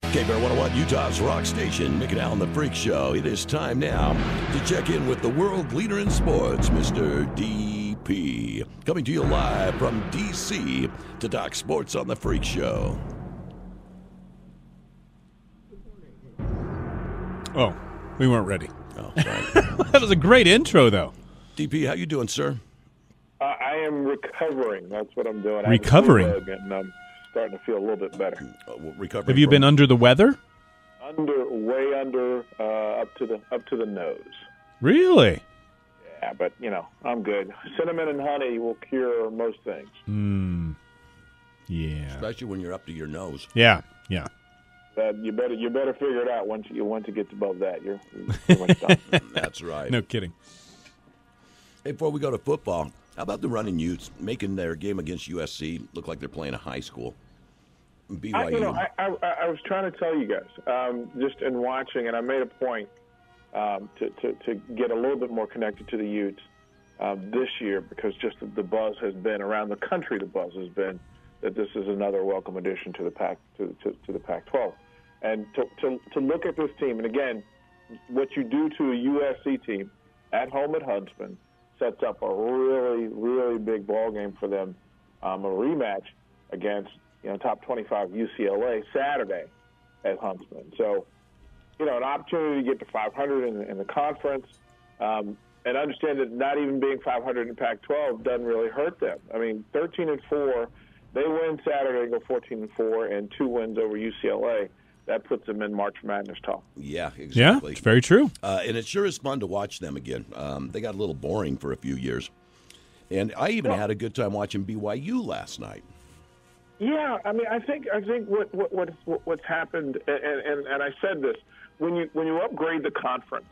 KBER 101, Utah's rock station, Mick Allen, the Freak Show. It is time now to check in with the world leader in sports, Mr. DP. Coming to you live from D.C. to talk sports on the Freak Show. Oh, we weren't ready. Oh, sorry. That was a great intro, though. DP, how you doing, sir? I am recovering. That's what I'm doing. Recovering? And I'm starting to feel a little bit better. Recovering. Have you been under the weather? Way under, up to the nose. Really? Yeah, but I'm good. Cinnamon and honey will cure most things. Yeah. Especially when you're up to your nose. Yeah. You better figure it out once it gets above that. You're pretty much done. That's right. No kidding. Hey, before we go to football, how about the running Utes making their game against USC look like they're playing a high school? BYU. I was trying to tell you guys, just in watching, and I made a point to get a little bit more connected to the Utes this year, because just the buzz has been around the country. The buzz has been that this is another welcome addition to the Pac-12, and to look at this team, and again, what you do to a USC team at home at Huntsman sets up a really, really big ball game for them, a rematch against top 25 UCLA Saturday at Huntsman. So, an opportunity to get to 500 in the conference, and understand that not even being 500 in Pac-12 doesn't really hurt them. I mean, 13-4, they win Saturday, go 14-4, and 2 wins over UCLA. That puts them in March Madness talk. Yeah, exactly. Yeah, it's very true. And it sure is fun to watch them again. They got a little boring for a few years. And I even had a good time watching BYU last night. Yeah, I mean, I think what's happened, and I said this, when you upgrade the conference,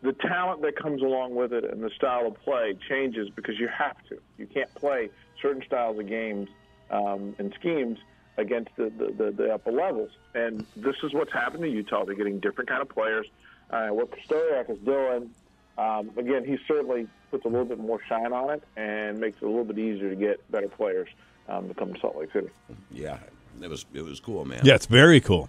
the talent that comes along with it and the style of play changes because you have to. You can't play certain styles of games and schemes against the upper levels. And this is what's happened to Utah. They're getting different kind of players. What Pistoriak is doing, again, he certainly puts a little bit more shine on it and makes it a little bit easier to get better players to come to Salt Lake City. Yeah, it was cool, man. Yeah, it's very cool.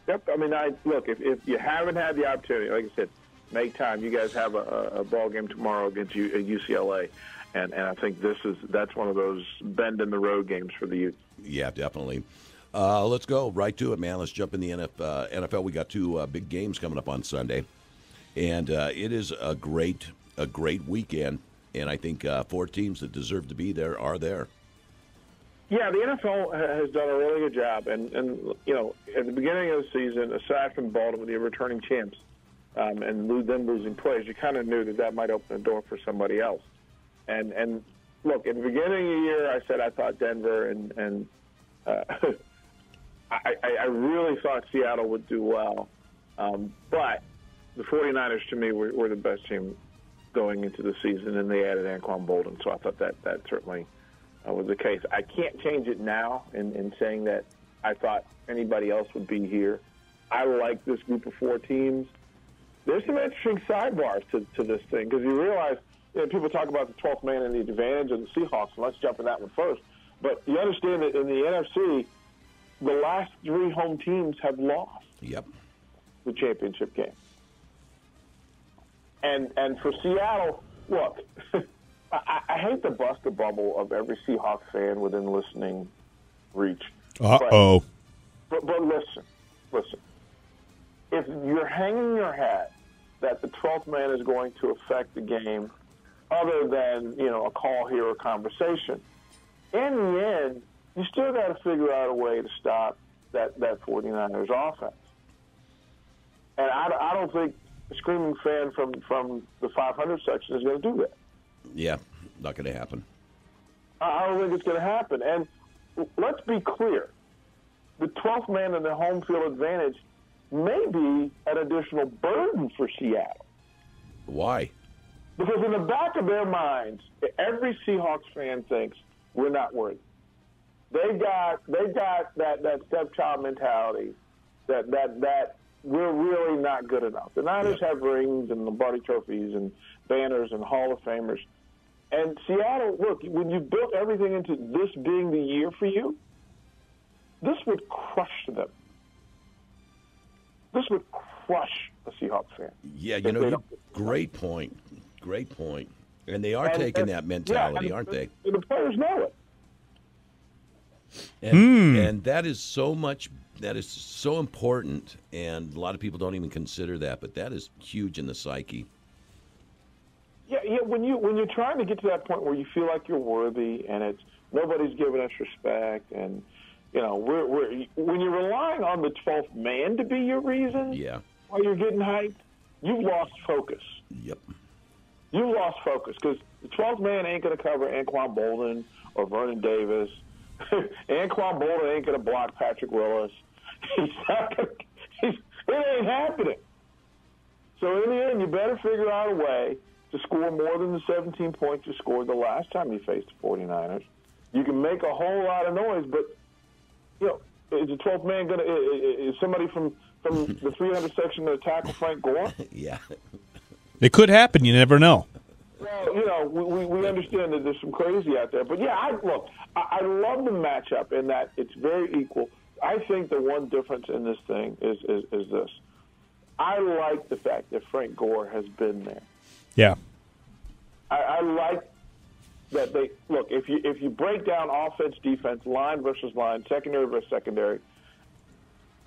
Yep. I mean, look, if you haven't had the opportunity, like I said, make time. You guys have a ball game tomorrow against UCLA. And I think that's one of those bend-in-the-road games for the Utes. Yeah, definitely. Let's go right to it, man. Let's jump in the NFL. We got 2 big games coming up on Sunday. And it is a great weekend. And I think 4 teams that deserve to be there are there. Yeah, the NFL has done a really good job. And at the beginning of the season, aside from Baltimore, the returning champs, and them losing players, you kind of knew that might open the door for somebody else. And look, at the beginning of the year, I said I thought Denver and I really thought Seattle would do well. But the 49ers, to me, were the best team going into the season, and they added Anquan Bolden. So I thought that certainly was the case. I can't change it now in saying that I thought anybody else would be here. I like this group of 4 teams. There's some interesting sidebars to this thing, because you realize, people talk about the 12th man and the advantage of the Seahawks, and let's jump in that one first. But you understand that in the NFC, the last 3 home teams have lost the championship game. And for Seattle, look, I hate to bust the bubble of every Seahawks fan within listening reach. Uh-oh. But listen. If you're hanging your hat that the 12th man is going to affect the game, other than, a call here or conversation, in the end, you still got to figure out a way to stop that 49ers offense. And I don't think a screaming fan from the 500 section is going to do that. Yeah, not going to happen. I don't think it's going to happen. And let's be clear. The 12th man and the home field advantage may be an additional burden for Seattle. Why? Because in the back of their minds, every Seahawks fan thinks we're not worthy. They got that stepchild mentality that we're really not good enough. The Niners have rings and Lombardi trophies and banners and Hall of Famers. And Seattle, look, when you built everything into this being the year for you, this would crush them. This would crush a Seahawks fan. Yeah, great point. Great point. And they are taking that mentality, aren't they? The players know it. And that is so much. That is so important, and a lot of people don't even consider that. But that is huge in the psyche. Yeah. When you're trying to get to that point where you feel like you're worthy, and it's nobody's giving us respect, and when you're relying on the 12th man to be your reason, while you're getting hyped, you've lost focus. Yep. You've lost focus because the 12th man ain't going to cover Anquan Bolden or Vernon Davis. Anquan Bolden ain't going to block Patrick Willis. It ain't happening. So in the end, you better figure out a way to score more than the 17 points you scored the last time you faced the 49ers. You can make a whole lot of noise, but is the 12th man going to? Is somebody from the 300 section going to tackle Frank Gore? Yeah. It could happen. You never know. Well, we understand that there's some crazy out there. But, I love the matchup in that it's very equal. I think the one difference in this thing is this. I like the fact that Frank Gore has been there. Yeah. I like that they – look, if you break down offense, defense, line versus line, secondary versus secondary,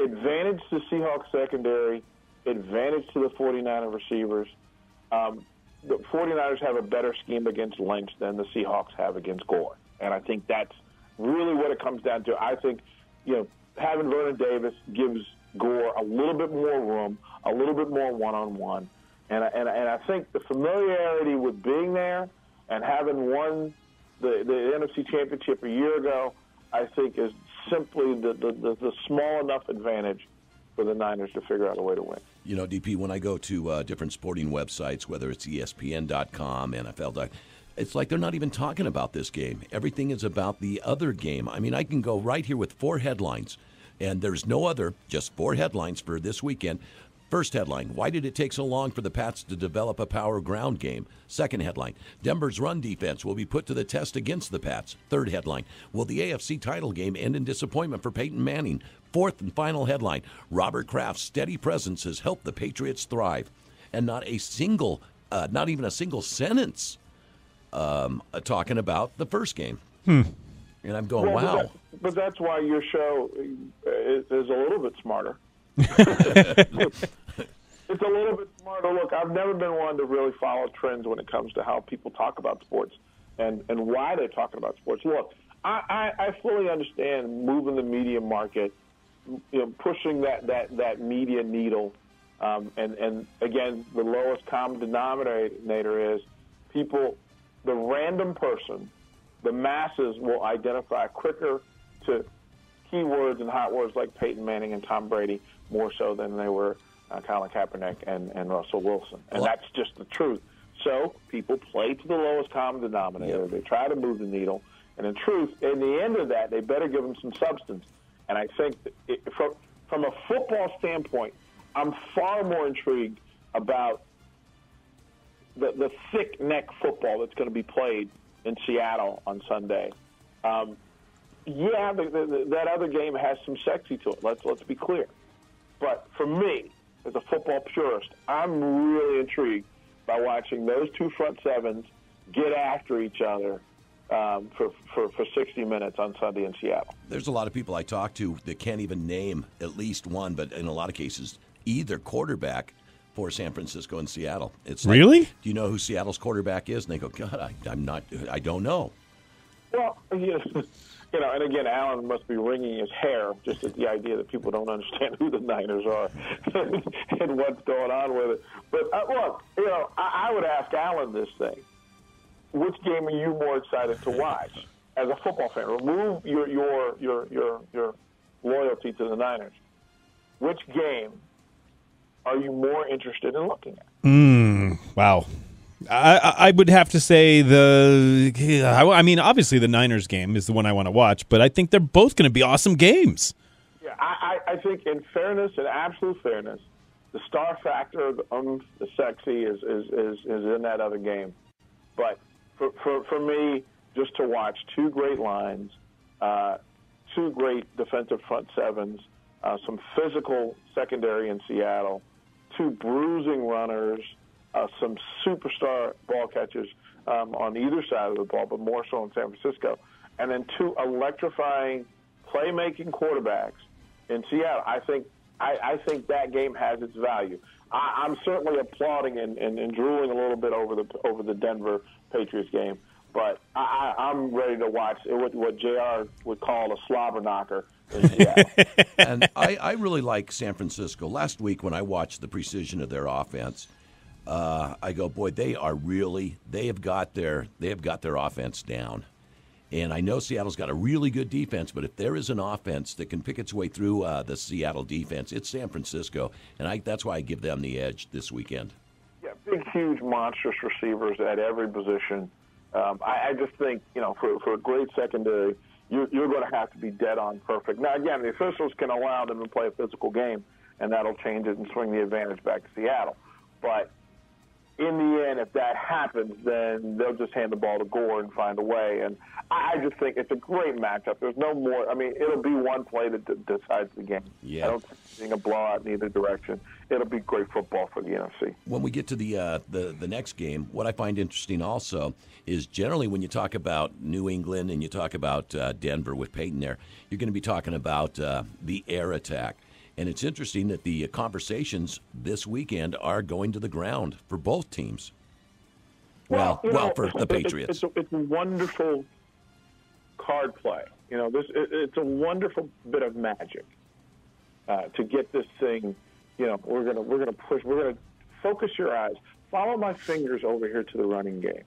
advantage to Seahawks secondary, advantage to the 49er receivers. The 49ers have a better scheme against Lynch than the Seahawks have against Gore. And I think that's really what it comes down to. I think, having Vernon Davis gives Gore a little bit more room, a little bit more one-on-one. And I think the familiarity with being there and having won the NFC Championship a year ago, I think is simply the small enough advantage for the Niners to figure out a way to win. DP, when I go to different sporting websites, whether it's ESPN.com, NFL.com, it's like they're not even talking about this game. Everything is about the other game. I mean, I can go right here with 4 headlines, and there's no other, just 4 headlines for this weekend. First headline, why did it take so long for the Pats to develop a power ground game? Second headline, Denver's run defense will be put to the test against the Pats. Third headline, will the AFC title game end in disappointment for Peyton Manning? Fourth and final headline, Robert Kraft's steady presence has helped the Patriots thrive. And not even a single sentence talking about the first game. And I'm going, wow. But that's why your show is a little bit smarter. It's a little bit smarter. Look, I've never been one to really follow trends when it comes to how people talk about sports and why they're talking about sports. Look, I fully understand moving the media market, pushing that media needle, and again, the lowest common denominator is people, the random person, the masses will identify quicker to keywords and hot words like Peyton Manning and Tom Brady more so than they were Colin Kaepernick and Russell Wilson. And that's just the truth. So people play to the lowest common denominator. They try to move the needle. And in truth, in the end of that, they better give them some substance. And I think from a football standpoint, I'm far more intrigued about the thick neck football that's going to be played in Seattle on Sunday. That other game has some sexy to it. Let's be clear. But for me, as a football purist, I'm really intrigued by watching those 2 front sevens get after each other for 60 minutes on Sunday in Seattle. There's a lot of people I talk to that can't even name at least one, but in a lot of cases, either quarterback for San Francisco and Seattle. It's like, really? Do you know who Seattle's quarterback is? And they go, God, I don't know. Well, and again, Allen must be wringing his hair just at the idea that people don't understand who the Niners are and what's going on with it. But look, I would ask Allen this thing: which game are you more excited to watch as a football fan? Remove your loyalty to the Niners. Which game are you more interested in looking at? Wow. I would have to say obviously the Niners game is the one I want to watch, but I think they're both going to be awesome games. Yeah, I think in fairness, in absolute fairness, the star factor, the sexy is in that other game. But for me, just to watch 2 great lines, 2 great defensive front sevens, some physical secondary in Seattle, 2 bruising runners, some superstar ball catchers on either side of the ball, but more so in San Francisco, and then 2 electrifying playmaking quarterbacks in Seattle. I think that game has its value. I'm certainly applauding and drooling a little bit over the Denver Patriots game, but I'm ready to watch what JR would call a slobber knocker in Seattle. And I really like San Francisco. Last week when I watched the precision of their offense, I go, boy, they have got their offense down. And I know Seattle's got a really good defense, but if there is an offense that can pick its way through the Seattle defense, it's San Francisco. And that's why I give them the edge this weekend. Yeah, big, huge, monstrous receivers at every position. I just think, for a great secondary, you're going to have to be dead on perfect. Now, again, the officials can allow them to play a physical game, and that'll change it and swing the advantage back to Seattle. But in the end, if that happens, then they'll just hand the ball to Gore and find a way. And I just think it's a great matchup. There's no more. I mean, it'll be one play that decides the game. Yeah. I don't think it's being a blowout in either direction. It'll be great football for the NFC. When we get to the next game, what I find interesting also is generally when you talk about New England and you talk about Denver with Peyton there, you're going to be talking about the air attack. And it's interesting that the conversations this weekend are going to the ground for both teams. Well, for the Patriots. It's a wonderful card play. It's a wonderful bit of magic to get this thing. We're gonna push. We're gonna focus your eyes. Follow my fingers over here to the running game,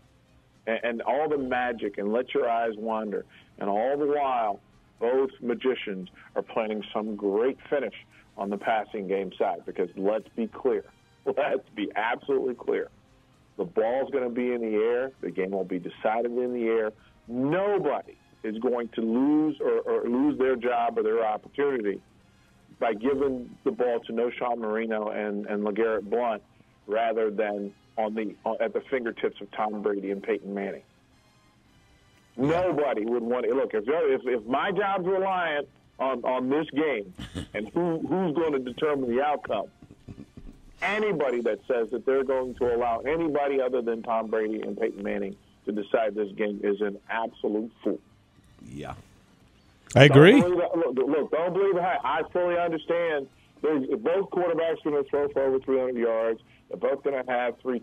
and all the magic, and let your eyes wander. And all the while, both magicians are planning some great finish on the passing game side, because let's be clear. Let's be absolutely clear. The ball's going to be in the air. The game will be decided in the air. Nobody is going to lose or lose their job or their opportunity by giving the ball to Noshawn Marino and LeGarrette Blount rather than at the fingertips of Tom Brady and Peyton Manning. Nobody would want to. Look, if my job's reliant on this game and who's going to determine the outcome, anybody that says that they're going to allow anybody other than Tom Brady and Peyton Manning to decide this game is an absolute fool. Yeah. I agree. Look, don't believe it. I fully understand. Both quarterbacks are going to throw for over 300 yards. They're both going to have three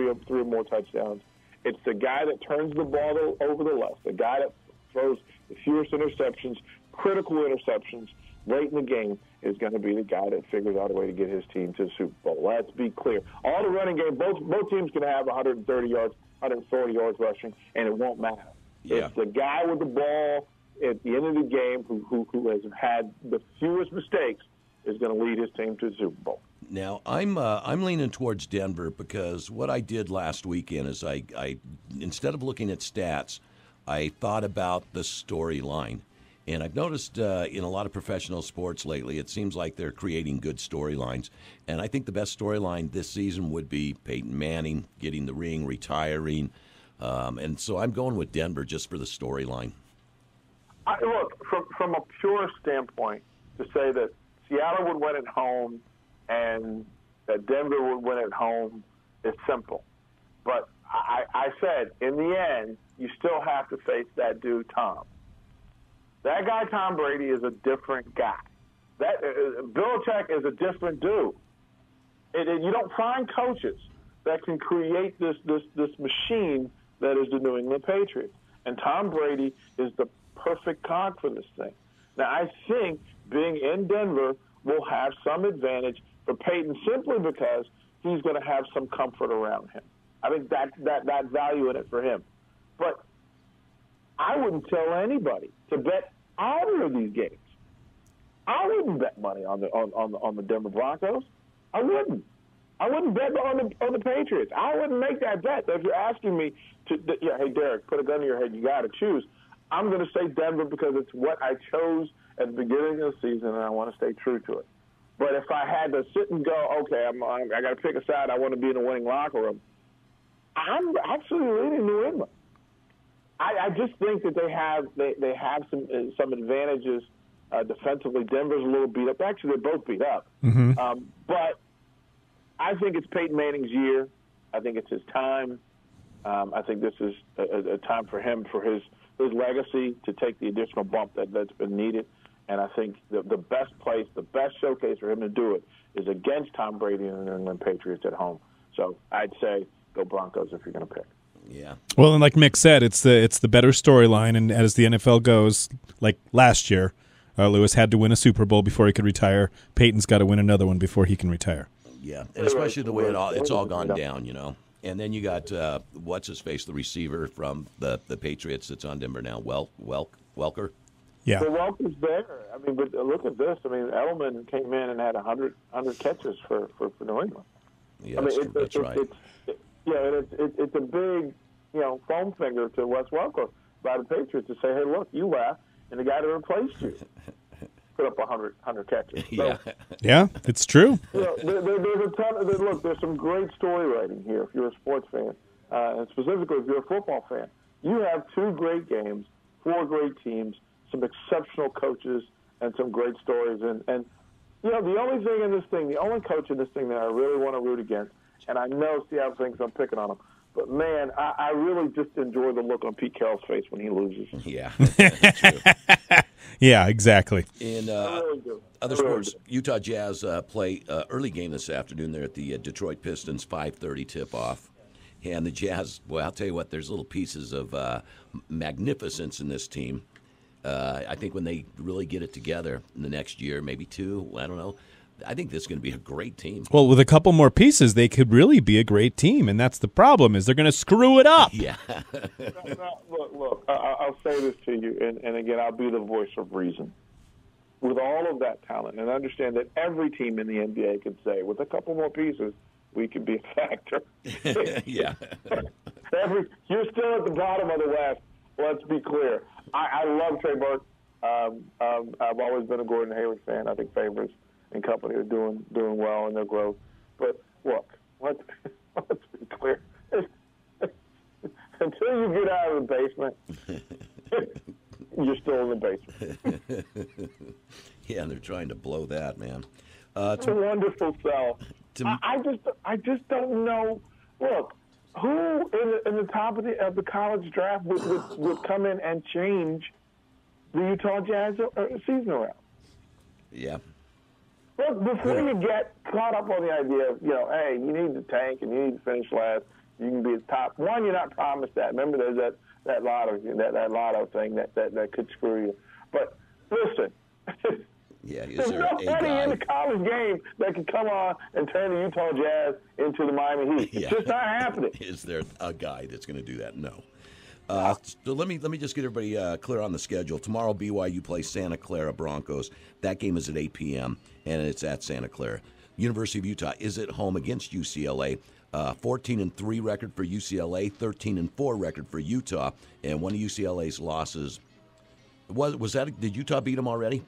or more touchdowns. It's the guy that turns the ball over the left, the guy that throws the fewest interceptions, critical interceptions late in the game is going to be the guy that figures out a way to get his team to the Super Bowl. Let's be clear. All the running game, both teams can have 130 yards, 140 yards rushing, and it won't matter. Yeah. It's the guy with the ball at the end of the game who has had the fewest mistakes is going to lead his team to the Super Bowl. Now, I'm leaning towards Denver because what I did last weekend is I instead of looking at stats, I thought about the storyline. And I've noticed in a lot of professional sports lately, it seems like they're creating good storylines. And I think the best storyline this season would be Peyton Manning getting the ring, retiring. And so I'm going with Denver just for the storyline. Look, from a pure standpoint, to say that Seattle would win at home and that Denver would win at home is simple. But I said, in the end, you still have to face that dude, Tom. That guy, Tom Brady, is a different guy. Belichick is a different dude. You don't find coaches that can create this machine that is the New England Patriots. And Tom Brady is the perfect cog for this thing. Now, I think being in Denver will have some advantage for Peyton simply because he's going to have some comfort around him. I think that value in it for him. But I wouldn't tell anybody to bet either of these games. I wouldn't bet money on the Denver Broncos. I wouldn't. I wouldn't bet on the Patriots. I wouldn't make that bet. If you're asking me hey, Derek, put a gun to your head, you got to choose. I'm going to say Denver because it's what I chose at the beginning of the season, and I want to stay true to it. But if I had to sit and go, okay, I got to pick a side, I want to be in a winning locker room, I'm actually leaning New England. I just think that they have some advantages Defensively, Denver's a little beat up. Actually, they're both beat up. But I think it's Peyton Manning's year. I think it's his time. I think this is a time for him, for his legacy, to take the additional bump that's been needed. And I think the best place, the best showcase for him to do it is against Tom Brady and the New England Patriots at home. So I'd say go Broncos if you're going to pick. Yeah. Well, and like Mick said, it's the better storyline. And as the NFL goes, like last year, Lewis had to win a Super Bowl before he could retire. Peyton's got to win another one before he can retire. Yeah, and especially the way it's all gone down, you know. And then you got what's his face, the receiver from the Patriots that's on Denver now, Welker. Yeah. The Welker's there. I mean, but look at this. I mean, Edelman came in and had 100 catches for New England. Yeah, I mean, that's right. It's a big, foam finger to Wes Welker by the Patriots to say, hey, look, you left, and the guy that replaced you put up 100 catches. So, yeah, it's true. there's a ton. Look, there's some great story writing here if you're a sports fan, and specifically if you're a football fan. You have 2 great games, 4 great teams, some exceptional coaches, and some great stories. And the only thing in this thing, the only coach in this thing that I really want to root against, and I know Seattle thinks I'm picking on him, but, man, I really just enjoy the look on Pete Carroll's face when he loses. Yeah, that's true. Yeah, exactly. In really other sports, Utah Jazz play early game this afternoon. They're at the Detroit Pistons 5:30 tip-off. And the Jazz, well, I'll tell you what, there's little pieces of magnificence in this team. I think when they really get it together in the next year, maybe 2, I don't know, I think this is going to be a great team. Well, with a couple more pieces, they could really be a great team, and that's the problem, is they're going to screw it up. Yeah. Look, I'll say this to you, and again, I'll be the voice of reason. With all of that talent, and understand that every team in the NBA could say, with a couple more pieces, we could be a factor. Yeah. You're still at the bottom of the West. Let's be clear. I love Trey Burke. I've always been a Gordon Hayward fan. I think Favors and company are doing well in their growth. But look, let's be clear. Until you get out of the basement, you're still in the basement. Yeah, and they're trying to blow that, man. It's a wonderful sell. I just don't know. Look, who in the top of the college draft would come in and change the Utah Jazz season around? Yeah. Look, before you get caught up on the idea of, hey, you need to tank and you need to finish last, you can be at top. One, you're not promised that. Remember, there's that lotto thing that could screw you. But listen, yeah, is there's there a nobody guy? in the college game that can come on and turn the Utah Jazz into the Miami Heat. It's just not happening. Is there a guy that's going to do that? No. So let me just get everybody clear on the schedule. Tomorrow, BYU plays Santa Clara Broncos. That game is at 8 p.m., and it's at Santa Clara. University of Utah is at home against UCLA. 14-3 record for UCLA, 13-4 record for Utah, and one of UCLA's losses was that. Did Utah beat them already?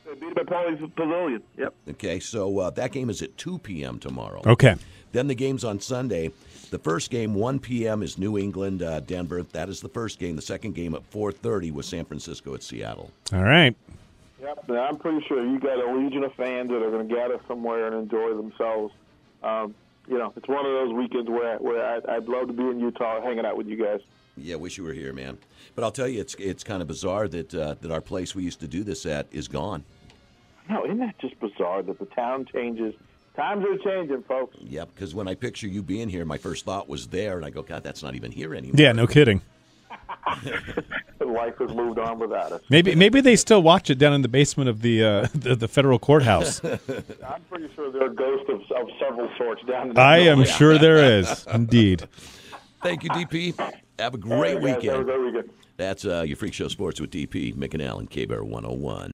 They beat them at Pauley's Pavilion. Yep. Okay, so that game is at 2 p.m. tomorrow. Okay. Then the game's on Sunday. The first game, 1 p.m., is New England, Denver. That is the first game. The second game at 4:30 was San Francisco at Seattle. All right. Yep, and I'm pretty sure you got a legion of fans that are going to gather somewhere and enjoy themselves. It's one of those weekends where I'd love to be in Utah hanging out with you guys. Yeah, wish you were here, man. But I'll tell you, it's kind of bizarre that our place we used to do this at is gone. No, isn't that just bizarre that the town changes? Times are changing, folks. Yep, because when I picture you being here, my first thought was there, and I go, God, that's not even here anymore. Yeah, no kidding. Life has moved on without us. Maybe they still watch it down in the basement of the federal courthouse. I'm pretty sure there are ghosts of several sorts down there. I am sure there is, indeed. Thank you, DP. Have a great All right, guys, weekend. have a great weekend. That's your Freak Show Sports with DP, Mick Allen, KBER 101.